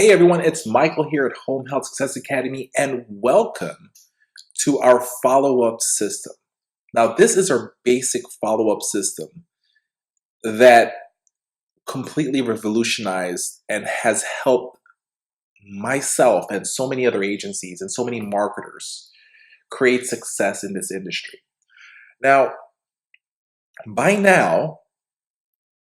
Hey everyone, it's Michael here at Home Health Success Academy, and welcome to our follow-up system. Now, this is our basic follow-up system that completely revolutionized and has helped myself and so many other agencies and so many marketers create success in this industry. Now, by now,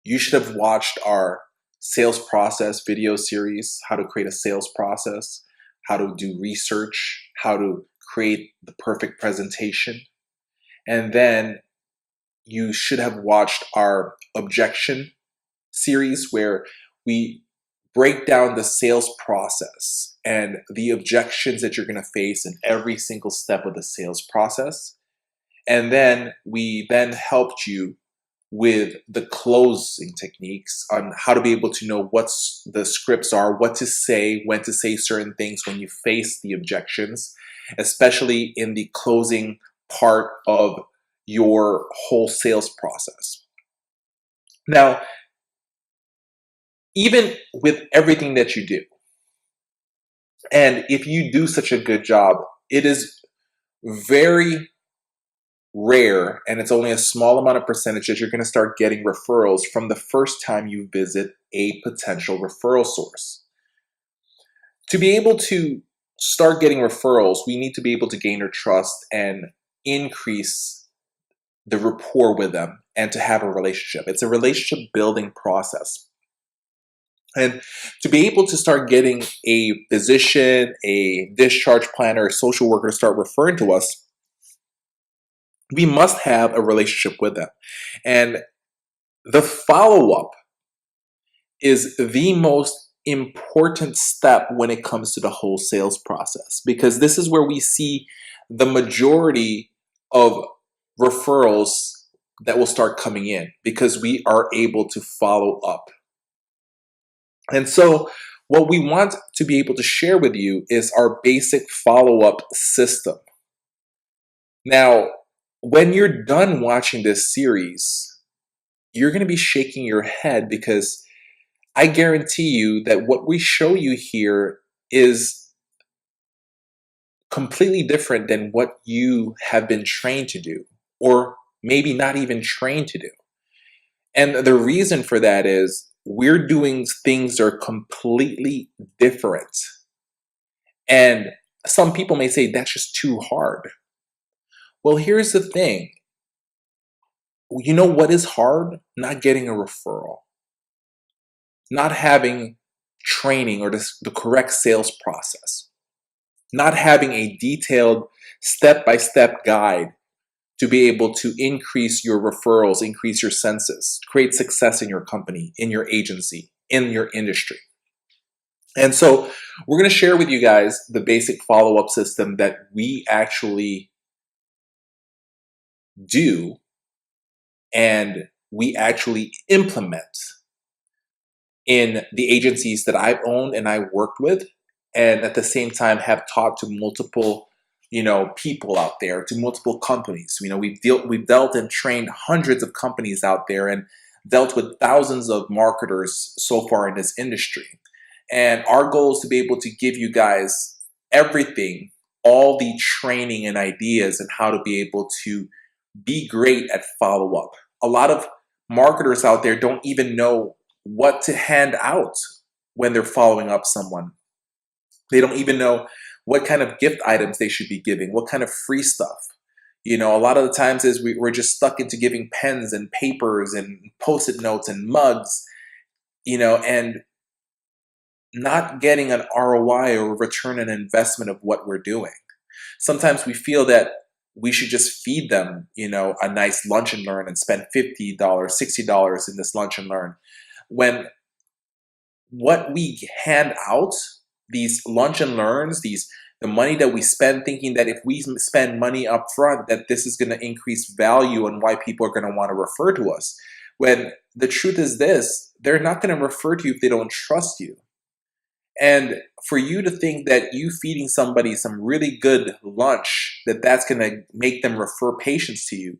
you should have watched our sales process video series, how to create a sales process, how to do research, how to create the perfect presentation. And then you should have watched our objection series where we break down the sales process and the objections that you're going to face in every single step of the sales process. And then we then helped you with the closing techniques on how to be able to know what the scripts are, what to say, when to say certain things when you face the objections, especially in the closing part of your whole sales process. Now, even with everything that you do, and if you do such a good job, it is very rare, and it's only a small amount of percentage that you're going to start getting referrals from the first time you visit a potential referral source. To be able to start getting referrals, we need to be able to gain their trust and increase the rapport with them and to have a relationship. It's a relationship building process. And to be able to start getting a physician, a discharge planner, a social worker to start referring to us, we must have a relationship with them. And the follow-up is the most important step when it comes to the whole sales process, because this is where we see the majority of referrals that will start coming in, because we are able to follow up. And so what we want to be able to share with you is our basic follow-up system. Now, when you're done watching this series, you're going to be shaking your head, because I guarantee you that what we show you here is completely different than what you have been trained to do, or maybe not even trained to do. And the reason for that is we're doing things that are completely different. And some people may say that's just too hard. Well, here's the thing. You know what is hard? Not getting a referral, not having training or the correct sales process, not having a detailed step-by-step guide to be able to increase your referrals, increase your census, create success in your company, in your agency, in your industry. And so we're going to share with you guys the basic follow-up system that we actually do and we actually implement in the agencies that I've owned and I worked with, and at the same time have talked to multiple people out there, to multiple companies. We've dealt and trained hundreds of companies out there and dealt with thousands of marketers so far in this industry. And our goal is to be able to give you guys everything, all the training and ideas, and how to be able to be great at follow-up. A lot of marketers out there don't even know what to hand out when they're following up someone. They don't even know what kind of gift items they should be giving, what kind of free stuff. A lot of the times is we're just stuck into giving pens and papers and Post-it notes and mugs, and not getting an ROI or return on investment of what we're doing. Sometimes we feel that we should just feed them, a nice lunch and learn and spend $50, $60 in this lunch and learn. When what we hand out, these lunch and learns, the money that we spend, thinking that if we spend money up front, that this is going to increase value and why people are going to want to refer to us. When the truth is this, they're not going to refer to you if they don't trust you. And for you to think that you feeding somebody some really good lunch, that's going to make them refer patients to you,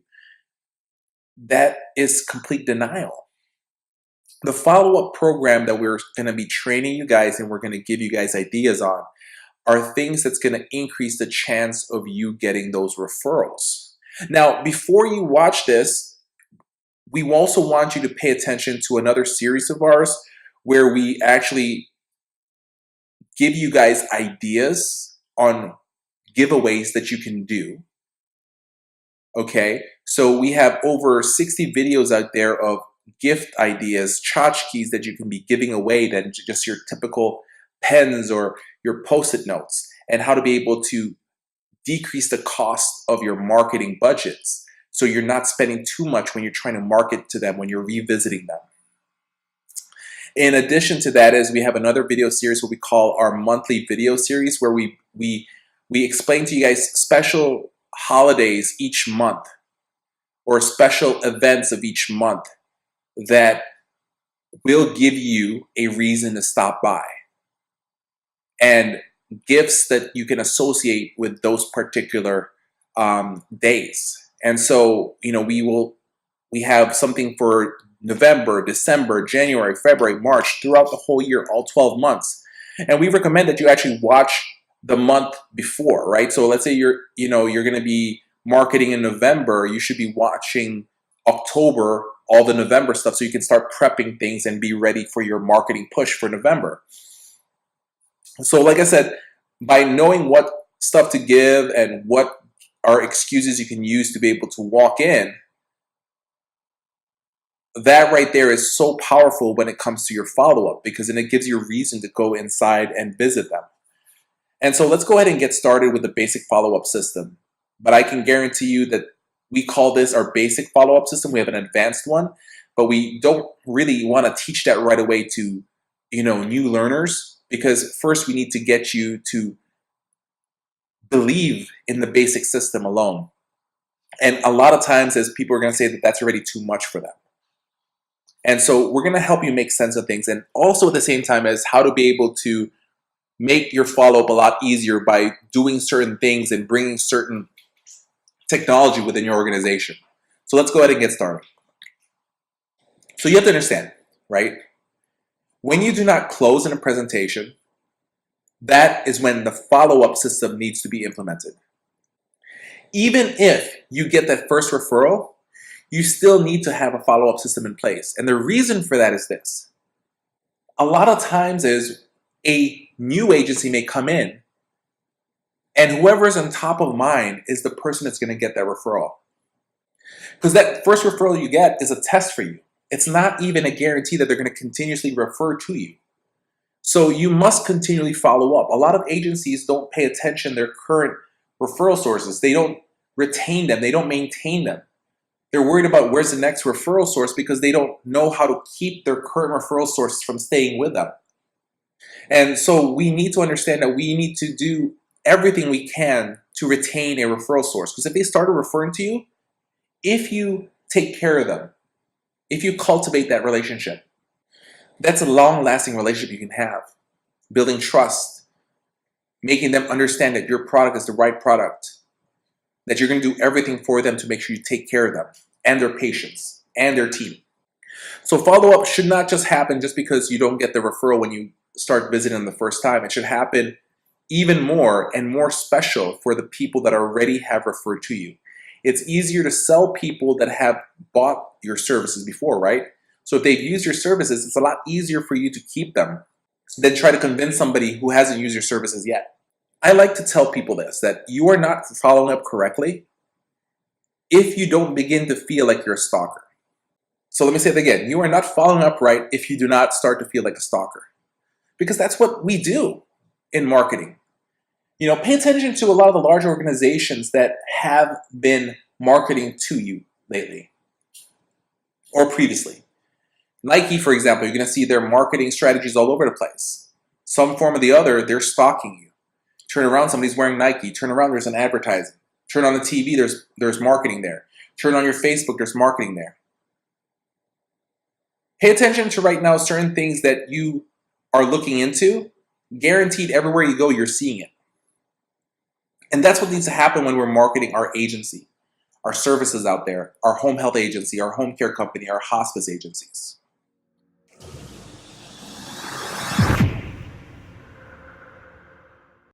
that is complete denial. The follow-up program that we're going to be training you guys and we're going to give you guys ideas on are things that's going to increase the chance of you getting those referrals. Now, before you watch this, we also want you to pay attention to another series of ours where we actually give you guys ideas on giveaways that you can do. Okay, so we have over 60 videos out there of gift ideas, tchotchkes that you can be giving away than just your typical pens or your post-it notes, and how to be able to decrease the cost of your marketing budgets so you're not spending too much when you're trying to market to them, when you're revisiting them. In addition to that is we have another video series what we call our monthly video series, where we explain to you guys special holidays each month or special events of each month that will give you a reason to stop by, and gifts that you can associate with those particular days. And so, you know, we have something for November, December, January, February, March, throughout the whole year, all 12 months. And we recommend that you actually watch the month before, right? So let's say you're going to be marketing in November, you should be watching October, all the November stuff, so you can start prepping things and be ready for your marketing push for November. So like I said, by knowing what stuff to give and what are excuses you can use to be able to walk in, that right there is so powerful when it comes to your follow-up, because then it gives you a reason to go inside and visit them. And so let's go ahead and get started with the basic follow-up system. But I can guarantee you that we call this our basic follow-up system. We have an advanced one, but we don't really want to teach that right away to, new learners, because first we need to get you to believe in the basic system alone. And a lot of times, as people are going to say that that's already too much for them. And so we're going to help you make sense of things, and also at the same time as how to be able to make your follow-up a lot easier by doing certain things and bringing certain technology within your organization. So let's go ahead and get started. So you have to understand, right? When you do not close in a presentation, that is when the follow-up system needs to be implemented. Even if you get that first referral, you still need to have a follow-up system in place. And the reason for that is this. A lot of times is a new agency may come in, and whoever's on top of mind is the person that's going to get that referral. Because that first referral you get is a test for you. It's not even a guarantee that they're going to continuously refer to you. So you must continually follow up. A lot of agencies don't pay attention to their current referral sources. They don't retain them. They don't maintain them. They're worried about where's the next referral source because they don't know how to keep their current referral sources from staying with them. And so we need to understand that we need to do everything we can to retain a referral source. Because if they started referring to you, if you take care of them, if you cultivate that relationship, that's a long-lasting relationship you can have. Building trust, making them understand that your product is the right product, that you're going to do everything for them to make sure you take care of them and their patients and their team. So follow-up should not just happen just because you don't get the referral when you start visiting them the first time. It should happen even more and more special for the people that already have referred to you. It's easier to sell people that have bought your services before, right? So if they've used your services, it's a lot easier for you to keep them than try to convince somebody who hasn't used your services yet. I like to tell people this, that you are not following up correctly if you don't begin to feel like you're a stalker. So let me say it again. You are not following up right if you do not start to feel like a stalker. Because that's what we do in marketing. Pay attention to a lot of the large organizations that have been marketing to you lately or previously. Nike, for example, you're going to see their marketing strategies all over the place. Some form or the other, they're stalking you. Turn around, somebody's wearing Nike. Turn around, there's an advertising. Turn on the TV, there's marketing there. Turn on your Facebook, there's marketing there. Pay attention to right now certain things that you are looking into. Guaranteed everywhere you go, you're seeing it. And that's what needs to happen when we're marketing our agency, our services out there, our home health agency, our home care company, our hospice agencies.